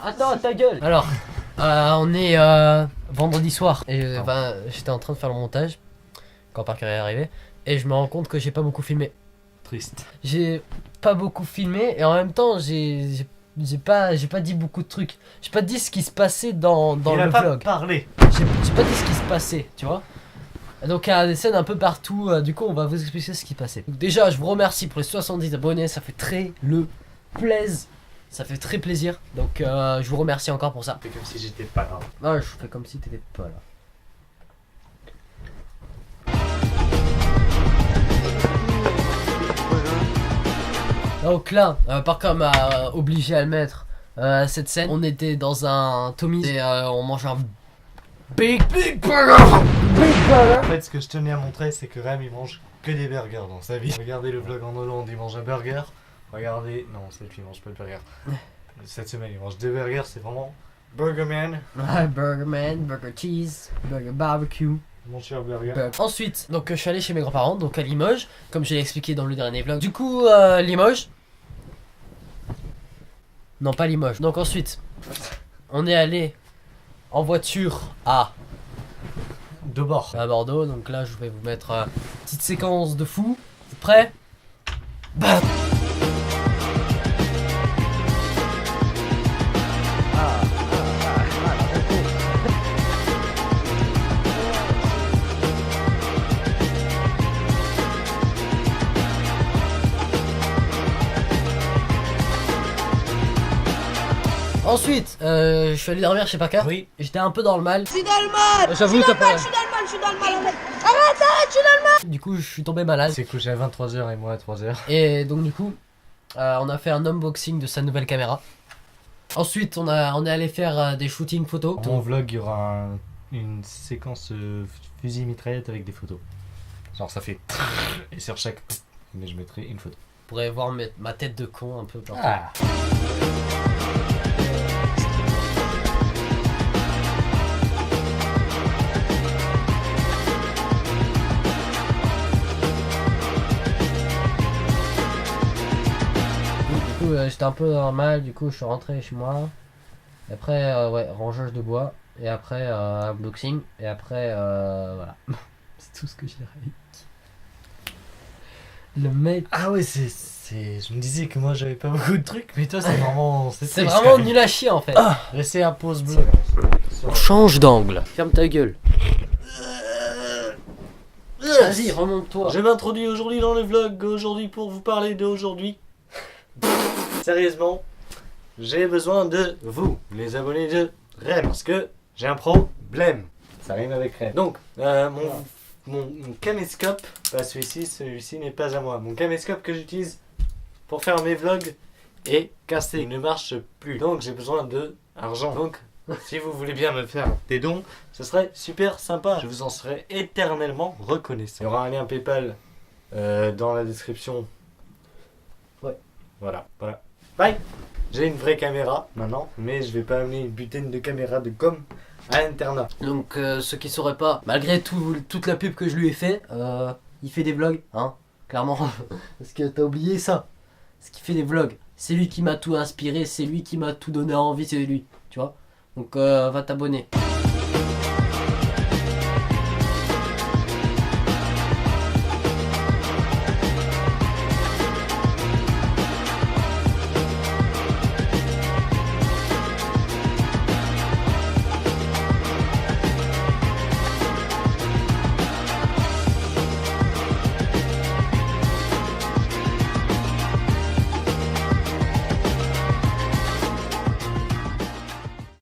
Attends, ta gueule. Alors, on est vendredi soir et j'étais en train de faire le montage quand Parker est arrivé et je me rends compte que j'ai pas beaucoup filmé. Triste. J'ai pas beaucoup filmé et en même temps j'ai pas dit beaucoup de trucs. J'ai pas dit ce qui se passait dans le vlog. Parlé. J'ai pas dit ce qui se passait, tu vois. Donc il y a des scènes un peu partout, du coup on va vous expliquer ce qui se passait. Donc déjà je vous remercie pour les 70 abonnés, ça fait très plaisir. Ça fait très plaisir, donc je vous remercie encore pour ça. C'est comme si j'étais pas là. Ah, je fais comme si t'étais pas là. Donc là, Parker m'a obligé à le mettre cette scène. On était dans un Tommy's et on mange un Big Burger. En fait, ce que je tenais à montrer, c'est que Rem il mange que des burgers dans sa vie. Regardez le vlog en Hollande, il mange un burger. Regardez, non, cette il mange pas de burger. Cette semaine, il mange 2 burgers, c'est vraiment Burger Man. Burger Man, Burger Cheese, Burger Barbecue. Mon cher burger. Ensuite, donc je suis allé chez mes grands-parents, donc à Limoges, comme je l'ai expliqué dans le dernier vlog. Du coup, Limoges. Non, pas Limoges. Donc ensuite, on est allé en voiture à Bordeaux. Donc là, je vais vous mettre une petite séquence de fou. Vous êtes prêts? Bam. Ensuite, je suis allé dormir chez Parker. Oui. J'étais un peu dans le mal. Je suis dans le mal. J'avoue, t'as pas. Je suis dans le mal. Arrête, je suis dans le mal. Du coup, je suis tombé malade. C'est couché à 23h et moi à 3h. Et donc, du coup, on a fait un unboxing de sa nouvelle caméra. Ensuite, on est allé faire des shootings photos. Dans mon vlog, il y aura une séquence fusil mitraillette avec des photos. Genre, ça fait. Et sur chaque. Mais je mettrai une photo. Vous pourrez voir ma tête de con un peu partout. Ah. J'étais un peu normal, du coup je suis rentré chez moi. Et après, ouais, rangeage de bois. Et après, unboxing. Et après, voilà. C'est tout ce que j'ai réalisé. Le mec. Ah ouais, je me disais que moi j'avais pas beaucoup de trucs, mais toi c'est vraiment. C'est vraiment nul à chier en fait. Laissez un pause bleu. On change d'angle. Ferme ta gueule. Vas-y, remonte-toi. Je m'introduis aujourd'hui dans le vlog, aujourd'hui pour vous parler d'aujourd'hui. Sérieusement, j'ai besoin de vous, les abonnés de Rem, parce que j'ai un problème. Ça rime avec Rem. Donc, mon caméscope, pas celui-ci n'est pas à moi. Mon caméscope que j'utilise pour faire mes vlogs est cassé, il ne marche plus. Donc j'ai besoin d'argent. Donc, si vous voulez bien me faire des dons, ce serait super sympa. Je vous en serai éternellement reconnaissant. Il y aura un lien PayPal dans la description. Ouais. Voilà. Bye. J'ai une vraie caméra maintenant, mais je vais pas amener une putain de caméra de com à l'internat. Donc ceux qui sauraient pas, malgré toute la pub que je lui ai fait, il fait des vlogs, hein, clairement. Parce que t'as oublié ça. Parce qu'il fait des vlogs. C'est lui qui m'a tout inspiré, c'est lui qui m'a tout donné envie, c'est lui, tu vois. Donc va t'abonner.